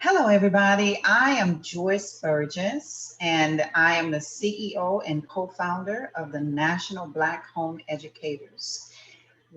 Hello, everybody. I am Joyce Burgess, and I am the CEO and co-founder of the National Black Home Educators.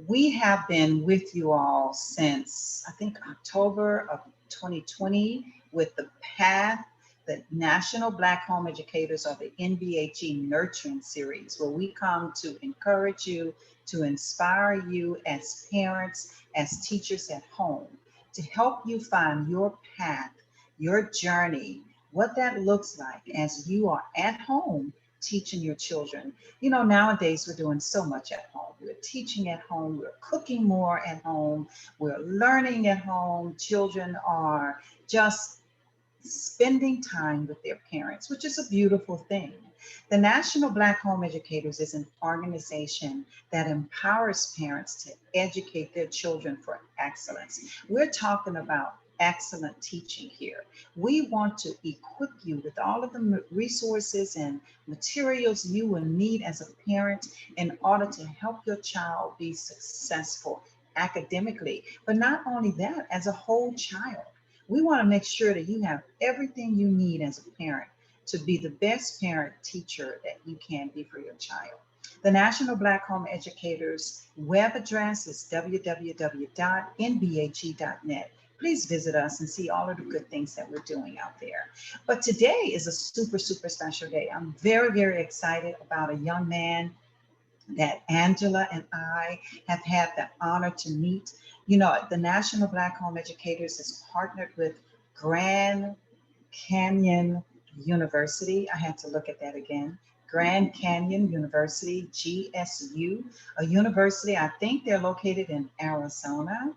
We have been with you all since, I think, October of 2020 with the PATH, the National Black Home Educators, or the NBHE Nurturing Series, where we come to encourage you, to inspire you as parents, as teachers at home, to help you find your path, your journey, what that looks like as you are at home teaching your children. Nowadays we're doing so much at home. We're teaching at home, we're cooking more at home, we're learning at home. Children are just spending time with their parents, which is a beautiful thing. The National Black Home Educators is an organization that empowers parents to educate their children for excellence. We're talking about excellent teaching here. We want to equip you with all of the resources and materials you will need as a parent in order to help your child be successful academically, but not only that, as a whole child. We want to make sure that you have everything you need as a parent to be the best parent teacher that you can be for your child. The National Black Home Educators web address is www.nbhe.net. Please visit us and see all of the good things that we're doing out there. But today is a super, super special day. I'm very, very excited about a young man that Angela and I have had the honor to meet. The National Black Home Educators is partnered with Grand Canyon University. I had to look at that again. Grand Canyon University, GSU, a university, I think they're located in Arizona.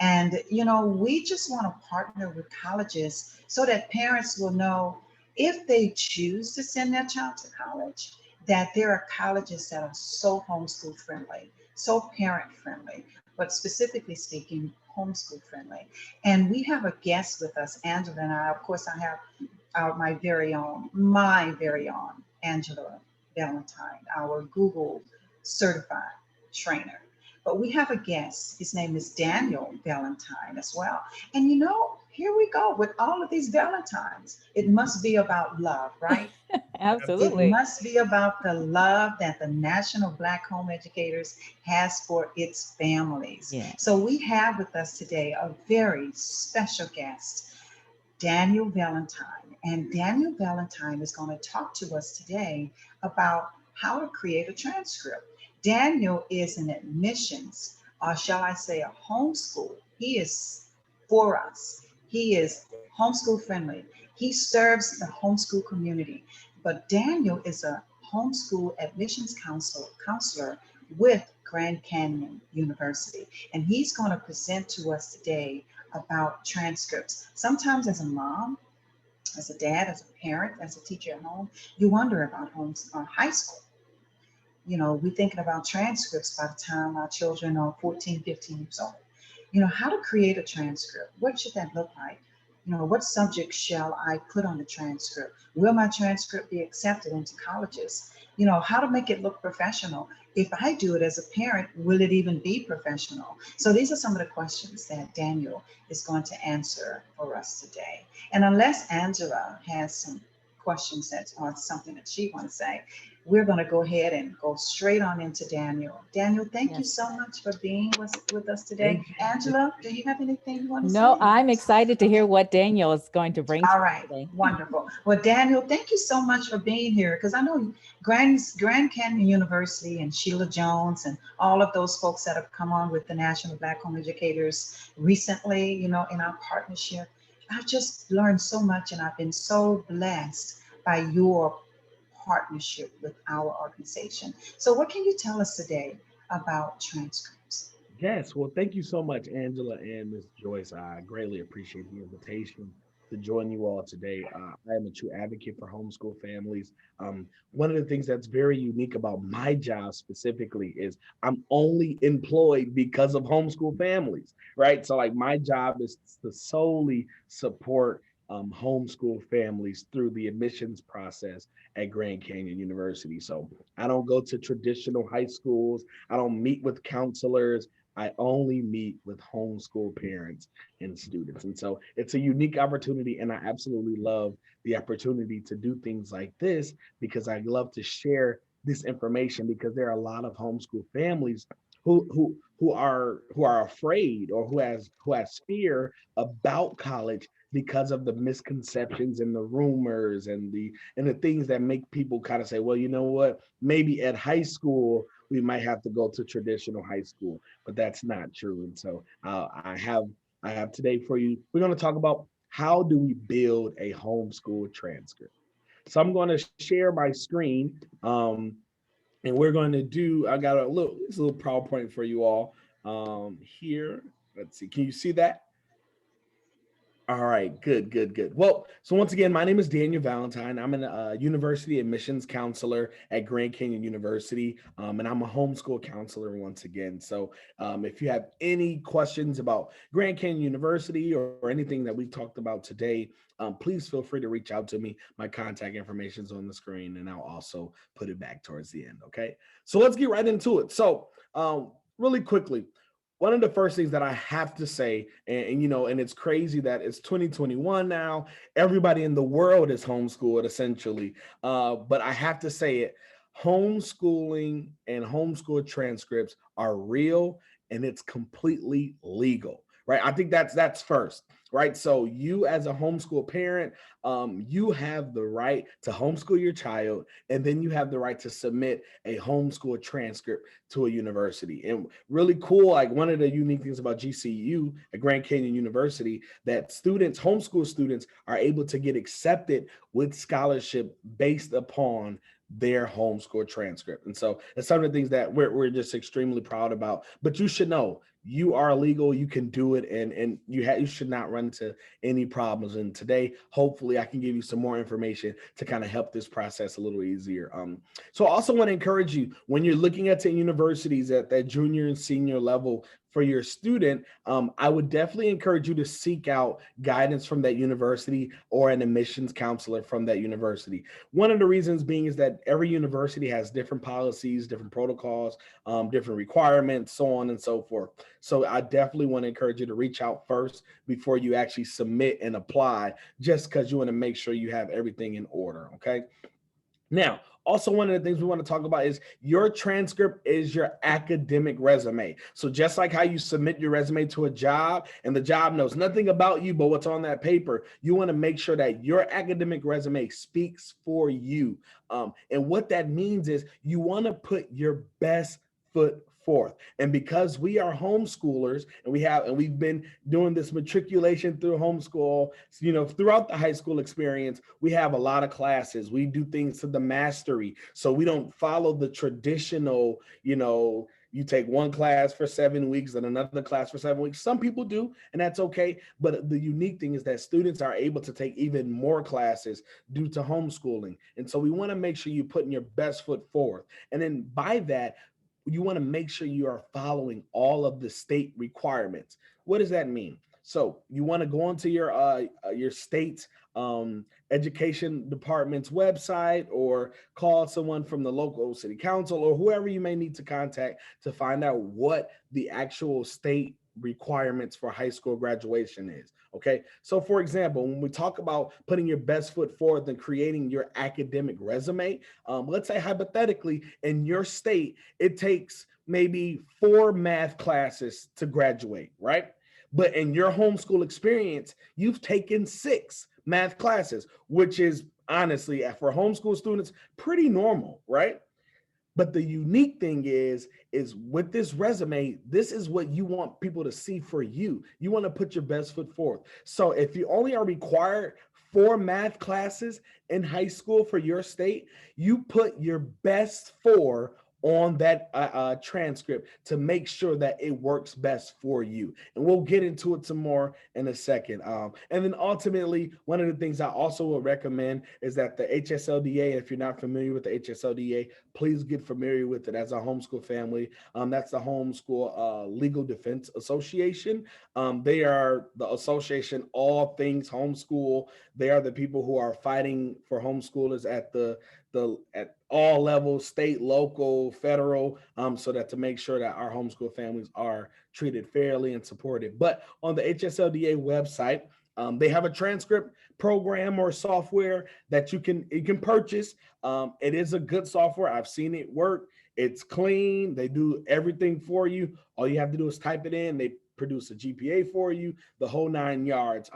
And, we just want to partner with colleges so that parents will know if they choose to send their child to college, that there are colleges that are so homeschool friendly, so parent friendly, but specifically speaking, homeschool friendly. And we have a guest with us, Angela and I. Of course, I have my very own Angela Valentine, our Google certified trainer. But we have a guest. His name is Daniel Valentine as well. And here we go with all of these Valentines. It must be about love, right? It Absolutely. must be about the love that the National Black Home Educators has for its families. Yeah. So we have with us today a very special guest, Daniel Valentine. And Daniel Valentine is going to talk to us today about how to create a transcript. Daniel is an admissions, or shall I say, a homeschool. He is for us. He is homeschool friendly. He serves the homeschool community. But Daniel is a homeschool admissions counselor with Grand Canyon University. And he's going to present to us today about transcripts. Sometimes as a mom, as a dad, as a parent, as a teacher at home, you wonder about high school. We're thinking about transcripts by the time our children are 14, 15 years old. How to create a transcript. What should that look like? What subject shall I put on the transcript? Will my transcript be accepted into colleges? How to make it look professional. If I do it as a parent, will it even be professional? So these are some of the questions that Daniel is going to answer for us today. And unless Angela has some questions that or something that she wants to say, we're going to go ahead and go straight on into Daniel. Daniel, thank you Yes. so much for being with us today. Thank you. Angela, do you have anything you want to No, say? I'm excited to hear what Daniel is going to bring to All us right, today. wonderful. Well, Daniel, thank you so much for being here because I know Grand Canyon University and Sheila Jones and all of those folks that have come on with the National Black Home Educators recently, in our partnership. I've just learned so much and I've been so blessed by your partnership with our organization. So, what can you tell us today about transcripts? Yes, well, thank you so much, Angela and Miss Joyce. I greatly appreciate the invitation to join you all today. I am a true advocate for homeschool families. One of the things that's very unique about my job specifically is I'm only employed because of homeschool families, right? So, like, my job is to solely support homeschool families through the admissions process at Grand Canyon University. So, I don't go to traditional high schools. I don't meet with counselors. I only meet with homeschool parents and students. And so it's a unique opportunity. And I absolutely love the opportunity to do things like this because I love to share this information because there are a lot of homeschool families who are afraid or who has fear about college because of the misconceptions and the rumors and the things that make people kind of say, well, you know what, maybe at high school we might have to go to traditional high school, but that's not true. And so I have today for you, we're going to talk about how do we build a homeschool transcript. So I'm going to share my screen, and we're going to do, I got it's a little PowerPoint for you all here. Let's see, can you see that? All right, good, good, good. Well, so once again, my name is Daniel Valentine. I'm an university admissions counselor at Grand Canyon University, and I'm a homeschool counselor once again. So if you have any questions about Grand Canyon University or anything that we talked about today, please feel free to reach out to me. My contact information is on the screen, and I'll also put it back towards the end, okay? So let's get right into it. So really quickly, one of the first things that I have to say, and it's crazy that it's 2021 now, everybody in the world is homeschooled essentially. But I have to say it, homeschooling and homeschool transcripts are real and it's completely legal, right? I think that's first, right? So you as a homeschool parent, you have the right to homeschool your child, and then you have the right to submit a homeschool transcript to a university. And really cool, like one of the unique things about GCU at Grand Canyon University, that students, homeschool students, are able to get accepted with scholarship based upon their homeschool transcript. And so it's some of the things that we're just extremely proud about. But you should know you are legal, you can do it, and you should not run into any problems. And today, hopefully, I can give you some more information to kind of help this process a little easier. So I also want to encourage you when you're looking at the universities at that junior and senior level for your student, I would definitely encourage you to seek out guidance from that university or an admissions counselor from that university. One of the reasons being is that every university has different policies, different protocols, different requirements, so on and so forth. So I definitely want to encourage you to reach out first before you actually submit and apply, just because you want to make sure you have everything in order, okay? Now, also one of the things we want to talk about is your transcript is your academic resume. So just like how you submit your resume to a job and the job knows nothing about you but what's on that paper, you want to make sure that your academic resume speaks for you. And what that means is you want to put your best foot forth. And because we are homeschoolers and we've been doing this matriculation through homeschool, throughout the high school experience, we have a lot of classes. We do things to the mastery. So we don't follow the traditional, you take one class for 7 weeks and another class for 7 weeks. Some people do, and that's okay. But the unique thing is that students are able to take even more classes due to homeschooling. And so we want to make sure you're putting your best foot forth. And then by that, you want to make sure you are following all of the state requirements. What does that mean? So you want to go onto your state's education department's website, or call someone from the local city council or whoever you may need to contact to find out what the actual state requirements for high school graduation is. Okay. So for example, when we talk about putting your best foot forward and creating your academic resume, let's say hypothetically in your state, it takes maybe 4 math classes to graduate, right? But in your homeschool experience, you've taken 6 math classes, which is honestly for homeschool students, pretty normal, right? But the unique thing is with this resume, this is what you want people to see for you. You want to put your best foot forth. So if you only are required 4 math classes in high school for your state, you put your best 4 on that transcript to make sure that it works best for you. And we'll get into it some more in a second. And then ultimately, one of the things I also will recommend is that the HSLDA, if you're not familiar with the HSLDA, please get familiar with it as a homeschool family. That's the Homeschool Legal Defense Association. They are the association, all things homeschool. They are the people who are fighting for homeschoolers at the at all levels, state, local, federal, so that to make sure that our homeschool families are treated fairly and supported. But on the HSLDA website, they have a transcript program or software that you can purchase. It is a good software. I've seen it work. It's clean. They do everything for you. All you have to do is type it in. They produce a GPA for you, the whole 9 yards.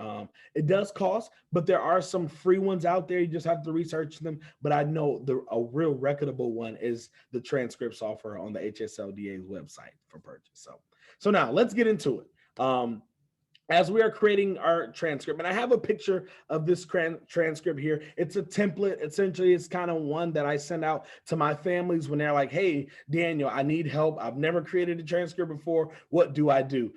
It does cost, but there are some free ones out there. You just have to research them. But I know a real reputable one is the transcript software on the HSLDA's website for purchase. So now let's get into it. As we are creating our transcript, and I have a picture of this transcript here. It's a template. Essentially, it's kind of one that I send out to my families when they're like, hey, Daniel, I need help. I've never created a transcript before. What do I do?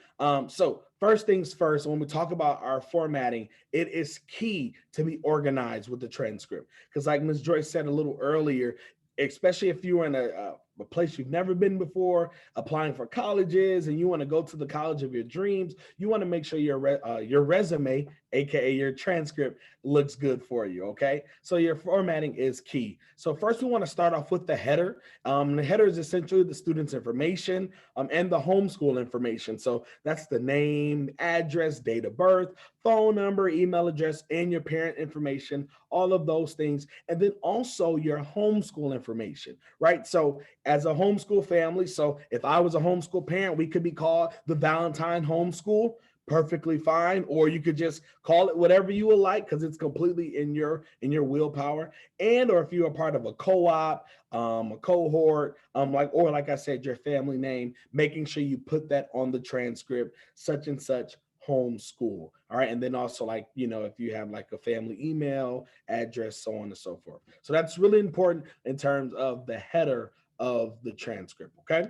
So first things first, when we talk about our formatting, it is key to be organized with the transcript. Because like Ms. Joyce said a little earlier, especially if you're in a place you've never been before, applying for colleges, and you want to go to the college of your dreams, you want to make sure your resume, aka your transcript, looks good for you. Okay, so your formatting is key. So first, we want to start off with the header. The header is essentially the student's information and the homeschool information. So that's the name, address, date of birth, phone number, email address, and your parent information, all of those things. And then also your homeschool information, right? So as a homeschool family, so if I was a homeschool parent, we could be called the Valentine Homeschool, perfectly fine. Or you could just call it whatever you would like, because it's completely in your willpower. And or if you're a part of a co-op, a cohort, like I said, your family name, making sure you put that on the transcript, such and such homeschool. All right. And then also, like, if you have like a family email address, so on and so forth. So that's really important in terms of the header of the transcript. Okay.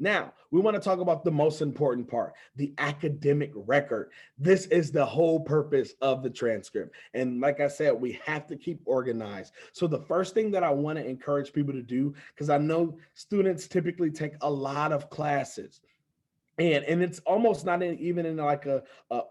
Now, we want to talk about the most important part, the academic record. This is the whole purpose of the transcript. And like I said, we have to keep organized. So the first thing that I want to encourage people to do, because I know students typically take a lot of classes, and it's almost not even in like a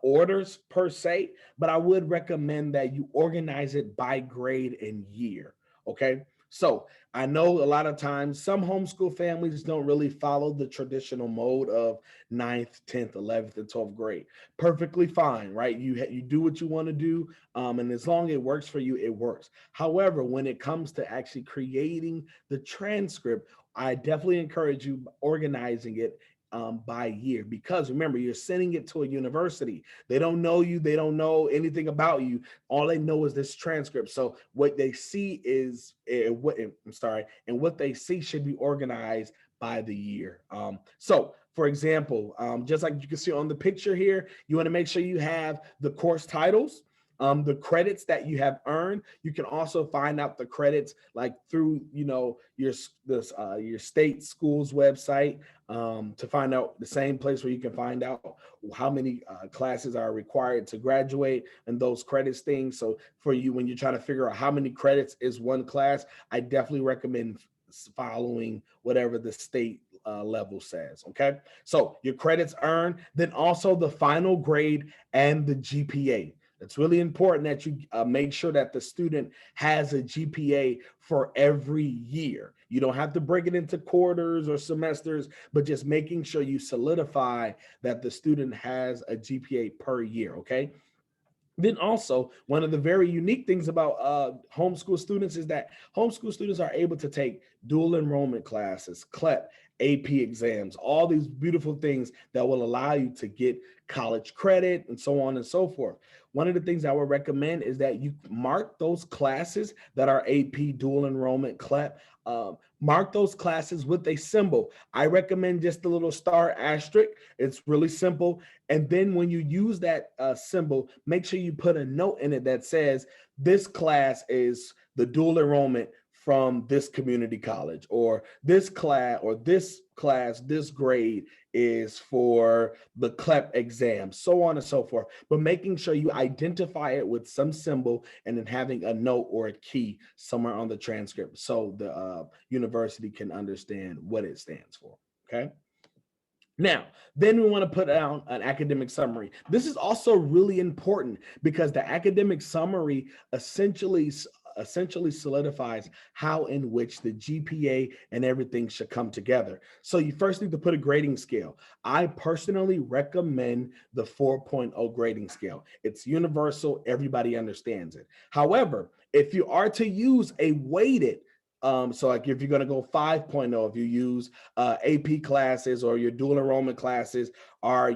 orders per se, but I would recommend that you organize it by grade and year. Okay. So I know a lot of times some homeschool families don't really follow the traditional mode of 9th, 10th, 11th, and 12th grade. Perfectly fine, right? You do what you want to do. And as long as it works for you, it works. However, when it comes to actually creating the transcript, I definitely encourage you organizing it by year, because remember, you're sending it to a university. They don't know you. They don't know anything about you. All they know is this transcript. So what they see is what they see should be organized by the year. So for example, just like you can see on the picture here, you want to make sure you have the course titles, the credits that you have earned. You can also find out the credits like through your state school's website, to find out the same place where you can find out how many classes are required to graduate and those credits things. So for you, when you're trying to figure out how many credits is one class, I definitely recommend following whatever the state level says. Okay, so your credits earned, then also the final grade and the GPA. It's really important that you make sure that the student has a GPA for every year. You don't have to break it into quarters or semesters, but just making sure you solidify that the student has a GPA per year, okay? Then also, one of the very unique things about homeschool students is that homeschool students are able to take dual enrollment classes, CLEP, AP exams, all these beautiful things that will allow you to get college credit and so on and so forth. One of the things I would recommend is that you mark those classes that are AP, dual enrollment, CLEP, mark those classes with a symbol. I recommend just a little star asterisk. It's really simple. And then when you use that symbol, make sure you put a note in it that says, this class is the dual enrollment from this community college, or this class, this grade is for the CLEP exam, so on and so forth. But making sure you identify it with some symbol and then having a note or a key somewhere on the transcript so the university can understand what it stands for, okay? Now, then we want to put down an academic summary. This is also really important because the academic summary essentially essentially solidifies how in which the GPA and everything should come together. So you first need to put a grading scale. I personally recommend the 4.0 grading scale. It's universal, everybody understands it. However, if you are to use a weighted, so like if you're going to go 5.0, if you use AP classes or your dual enrollment classes are,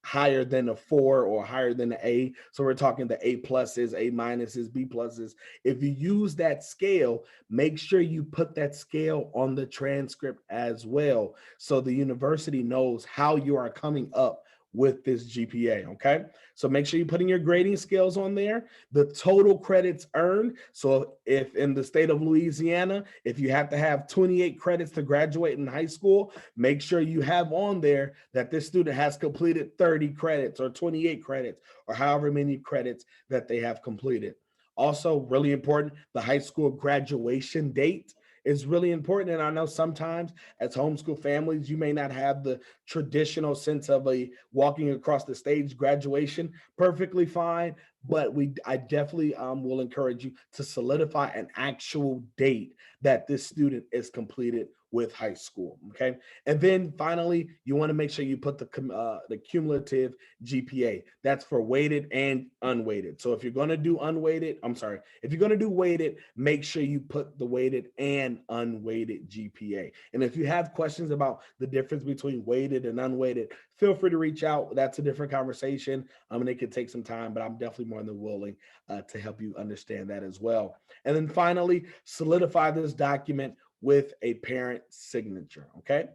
higher than a 4 or higher than an A. So we're talking the A pluses, A minuses, B pluses. If you use that scale, make sure you put that scale on the transcript as well, so the university knows how you are coming up with this GPA, okay? So make sure you're putting your grading scales on there, the total credits earned. So if in the state of Louisiana, if you have to have 28 credits to graduate in high school, make sure you have on there that this student has completed 30 credits or 28 credits or however many credits that they have completed. Also, really important, the high school graduation date is really important. And I know sometimes as homeschool families, you may not have the traditional sense of a walking across the stage graduation. Perfectly fine, but I definitely will encourage you to solidify an actual date that this student is completed with high school, okay? And then finally, you want to make sure you put the cumulative GPA. That's for weighted and unweighted. So if you're going to do if you're going to do weighted, make sure you put the weighted and unweighted GPA. And if you have questions about the difference between weighted and unweighted, feel free to reach out. That's a different conversation. And it could take some time, but I'm definitely more than willing to help you understand that as well. And then finally, solidify this document with a parent signature, okay?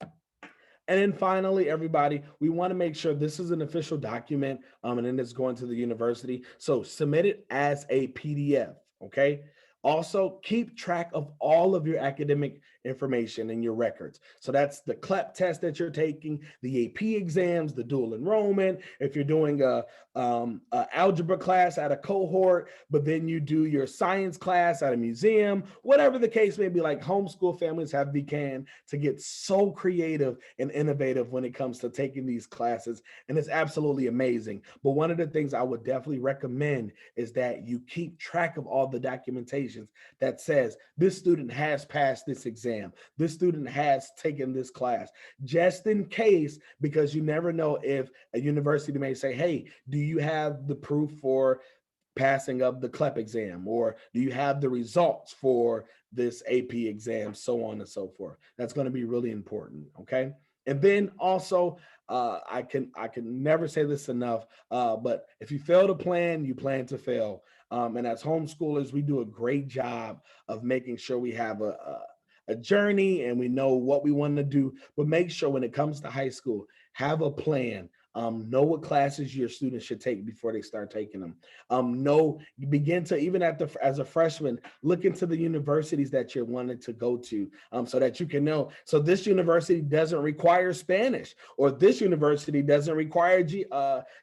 And then finally, everybody, we want to make sure this is an official document and then it's going to the university. So submit it as a PDF, okay? Also, keep track of all of your academic information in your records. So that's the CLEP test that you're taking, the AP exams, the dual enrollment. If you're doing a algebra class at a cohort, but then you do your science class at a museum, whatever the case may be, like homeschool families have began to get so creative and innovative when it comes to taking these classes. And it's absolutely amazing. But one of the things I would definitely recommend is that you keep track of all the documentation that says this student has passed this exam, this student has taken this class, just in case, because you never know if a university may say, hey, do you have the proof for passing of the CLEP exam, or do you have the results for this AP exam, so on and so forth. That's going to be really important, okay? And then also, I can never say this enough, but if you fail to plan, you plan to fail. And as homeschoolers, we do a great job of making sure we have a journey and we know what we want to do. But make sure when it comes to high school, have a plan. Know what classes your students should take before they start taking them. Begin to, even as a freshman, look into the universities that you're wanting to go to, so that you can know. So this university doesn't require Spanish, or this university doesn't require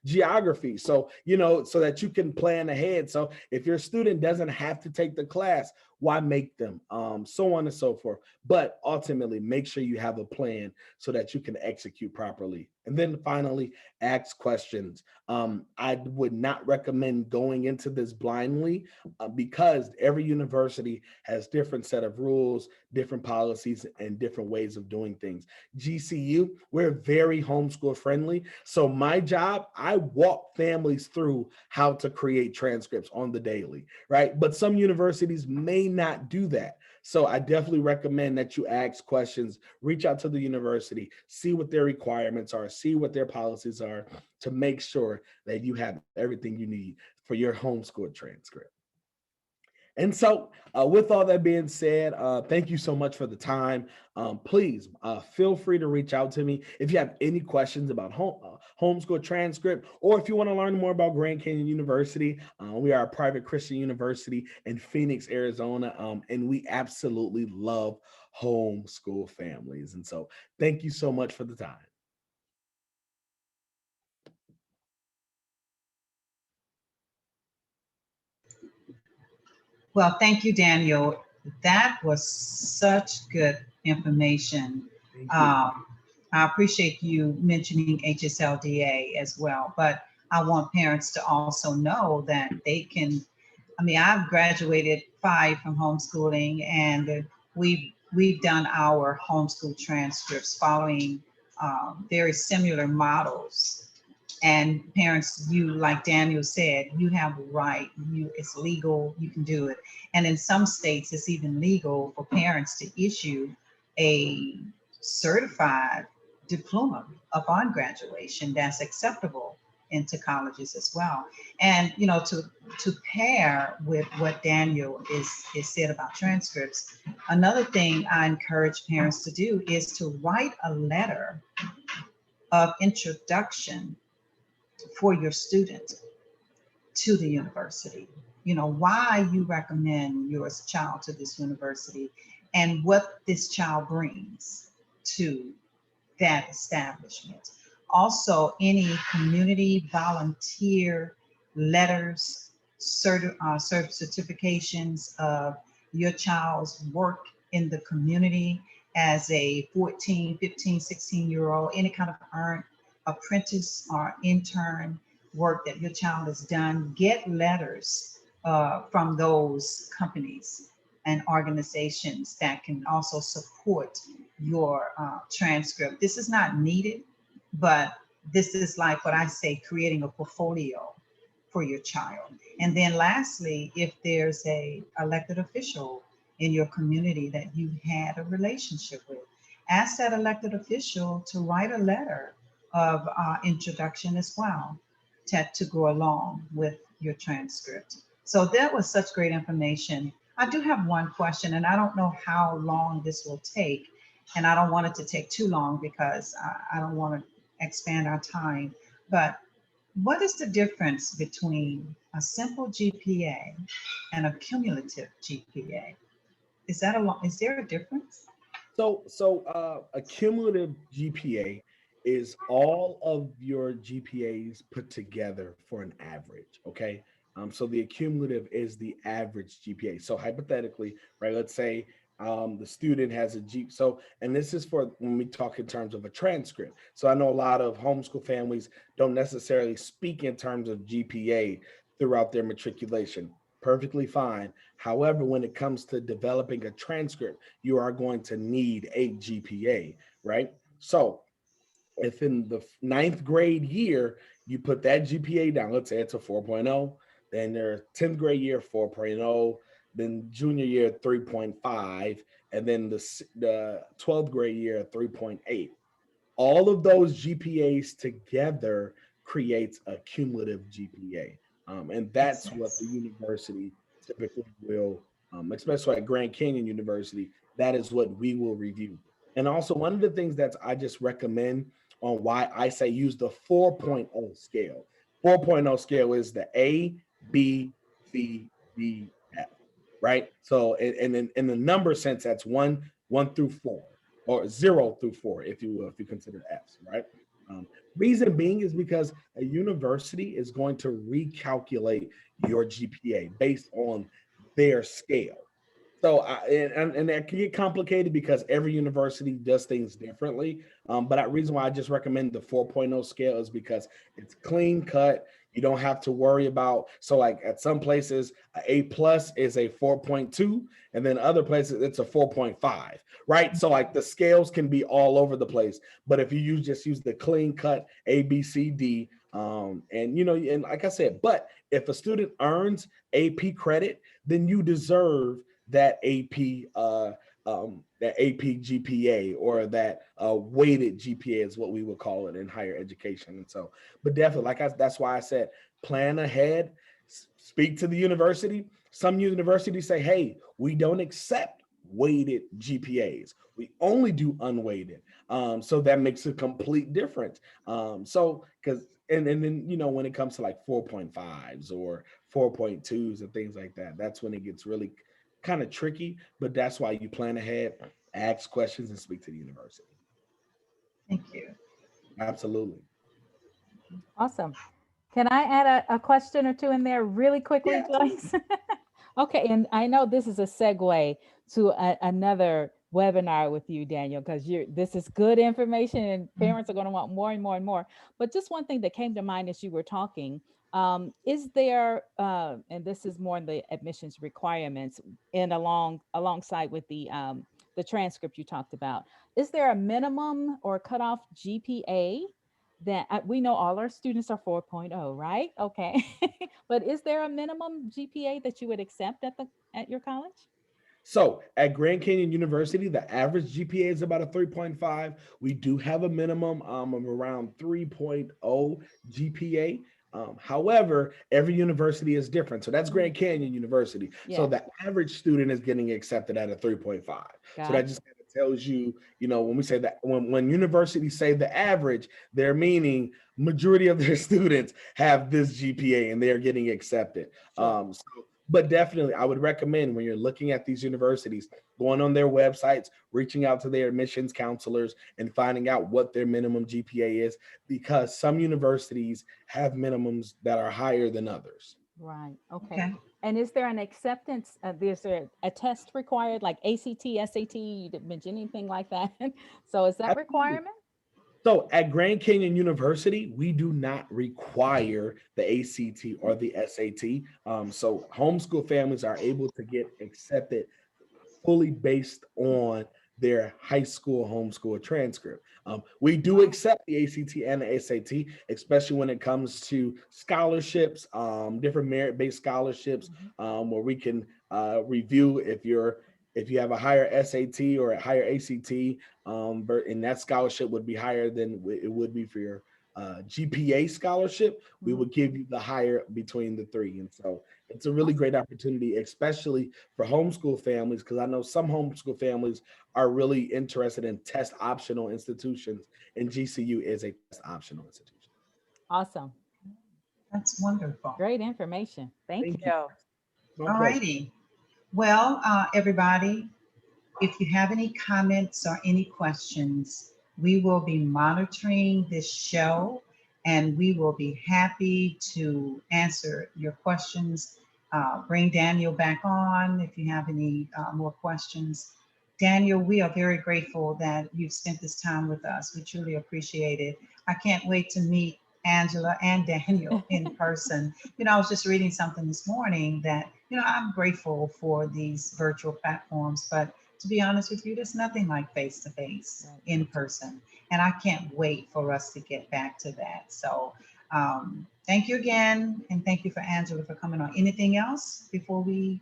geography. So, so that you can plan ahead. So if your student doesn't have to take the class, why make them? So on and so forth. But ultimately, make sure you have a plan so that you can execute properly. And then finally, ask questions. I would not recommend going into this blindly because every university has different set of rules, different policies, and different ways of doing things. GCU, we're very homeschool friendly. So my job, I walk families through how to create transcripts on the daily, right? But some universities may not do that. So I definitely recommend that you ask questions, reach out to the university, see what their requirements are, see what their policies are, to make sure that you have everything you need for your homeschool transcript. And so with all that being said, thank you so much for the time. Please feel free to reach out to me if you have any questions about homeschool transcript, or if you want to learn more about Grand Canyon University. We are a private Christian university in Phoenix, Arizona, and we absolutely love homeschool families. And so thank you so much for the time. Well, thank you, Daniel. That was such good information. I appreciate you mentioning HSLDA as well, but I want parents to also know that they can I mean, I've graduated 5 from homeschooling, and we've done our homeschool transcripts following very similar models. And parents, you, like Daniel said, you have the right. It's legal. You can do it. And in some states, it's even legal for parents to issue a certified diploma upon graduation that's acceptable into colleges as well. And to pair with what Daniel is said about transcripts, another thing I encourage parents to do is to write a letter of introduction for your student to the university. Why you recommend your child to this university and what this child brings to that establishment. Also, any community volunteer letters, certifications of your child's work in the community as a 14, 15, 16-year-old, any kind of earned apprentice or intern work that your child has done, get letters from those companies and organizations that can also support your transcript. This is not needed, but this is like what I say, creating a portfolio for your child. And then lastly, if there's a elected official in your community that you had a relationship with, ask that elected official to write a letter of introduction as well to go along with your transcript. So that was such great information. I do have one question, and I don't know how long this will take, and I don't want it to take too long because I don't want to expand our time. But what is the difference between a simple GPA and a cumulative GPA? Is there a difference? So a cumulative GPA is all of your GPAs put together for an average. Okay. So the cumulative is the average GPA. So hypothetically, right, let's say the student has a G. So, and this is for when we talk in terms of a transcript. So I know a lot of homeschool families don't necessarily speak in terms of GPA throughout their matriculation. Perfectly fine. However, when it comes to developing a transcript, you are going to need a GPA, right? So if in the ninth grade year, you put that GPA down, let's say it's a 4.0, then their 10th grade year, 4.0, then junior year, 3.5, and then the 12th grade year, 3.8. All of those GPAs together creates a cumulative GPA. And Makes that's what the sense. university typically will, especially at Grand Canyon University, that is what we will review. And also, one of the things that I just recommend on why I say use the 4.0 scale. 4.0 scale is the A, B, C, D, F, right? So, and in the number sense, that's one through four, or 0 through 4, if you will, if you consider F's, right? Um, Reason being is because a university is going to recalculate your GPA based on their scale. So, and that can get complicated because every university does things differently. But the reason why I just recommend the 4.0 scale is because it's clean cut. You don't have to worry about. So, like at some places, a plus is a 4.2, and then other places it's a 4.5, right? So, like the scales can be all over the place. But if you just use the clean cut A, B, C, D, and and like I said, but if a student earns AP credit, then you deserve that AP GPA, or that weighted GPA is what we would call it in higher education. And so, but definitely, that's why I said plan ahead, speak to the university. Some universities say, hey, we don't accept weighted GPAs. We only do unweighted. So that makes a complete difference. So because and then when it comes to like 4.5s or 4.2s and things like that, that's when it gets really kind of tricky, but that's why you plan ahead, ask questions, and speak to the university. Thank you. Absolutely. Awesome. Can I add a question or two in there really quickly, Yeah, Joyce? Okay, and I know this is a segue to another webinar with you, Daniel, because this is good information and parents are going to want more and more and more. But just one thing that came to mind as you were talking, is there, and this is more in the admissions requirements and alongside with the transcript you talked about, is there a minimum or cutoff GPA that we know all our students are 4.0, right? Okay. But is there a minimum GPA that you would accept at your college? So at Grand Canyon University, the average GPA is about a 3.5. We do have a minimum of around 3.0 GPA. However, every university is different. So that's Grand Canyon University. Yeah. So the average student is getting accepted at a 3.5. So that just kind of tells you, when we say that when universities say the average, they're meaning majority of their students have this GPA and they're getting accepted. Sure. But definitely, I would recommend when you're looking at these universities, going on their websites, reaching out to their admissions counselors and finding out what their minimum GPA is, because some universities have minimums that are higher than others. Right. Okay. And is there an acceptance? Is there a test required, like ACT, SAT? You didn't mention anything like that. So is that requirement? So at Grand Canyon University, we do not require the ACT or the SAT. So homeschool families are able to get accepted fully based on their high school homeschool transcript. We do accept the ACT and the SAT, especially when it comes to scholarships, different merit-based scholarships, where we can review if you have a higher SAT or a higher ACT, and that scholarship would be higher than it would be for your GPA scholarship. We would give you the higher between the three. And so it's a really great opportunity, especially for homeschool families, because I know some homeschool families are really interested in test optional institutions, and GCU is a test optional institution. Awesome. That's wonderful. Great information. Thank you. All righty. Well, everybody, if you have any comments or any questions, we will be monitoring this show and we will be happy to answer your questions. Bring Daniel back on if you have any more questions. Daniel, we are very grateful that you've spent this time with us. We truly appreciate it. I can't wait to meet Angela and Daniel in person. I was just reading something this morning that, I'm grateful for these virtual platforms, but to be honest with you, there's nothing like face-to-face in person. And I can't wait for us to get back to that. So thank you again. And thank you for Angela for coming on. Anything else before we,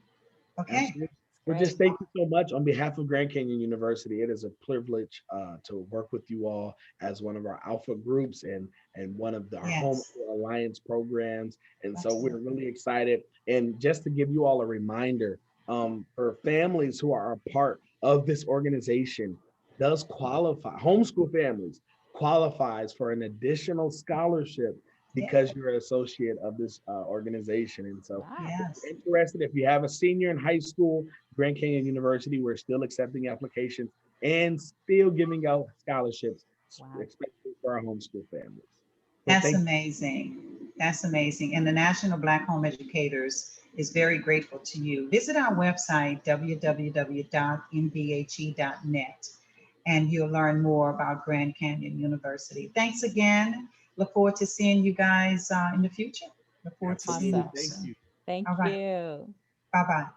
okay. Absolutely. Well, just thank you so much on behalf of Grand Canyon University. It is a privilege to work with you all as one of our alpha groups and one of our Homeschool Alliance programs. And so we're really excited. And just to give you all a reminder, for families who are a part of this organization, does qualify, homeschool families qualifies for an additional scholarship because you're an associate of this organization. And so if you're interested, if you have a senior in high school, Grand Canyon University, we're still accepting applications and still giving out scholarships, especially for our homeschool families. That's amazing. That's amazing. And the National Black Home Educators is very grateful to you. Visit our website, www.nbhe.net, and you'll learn more about Grand Canyon University. Thanks again. Look forward to seeing you guys in the future. Look forward to seeing you. Thank you. Bye-bye.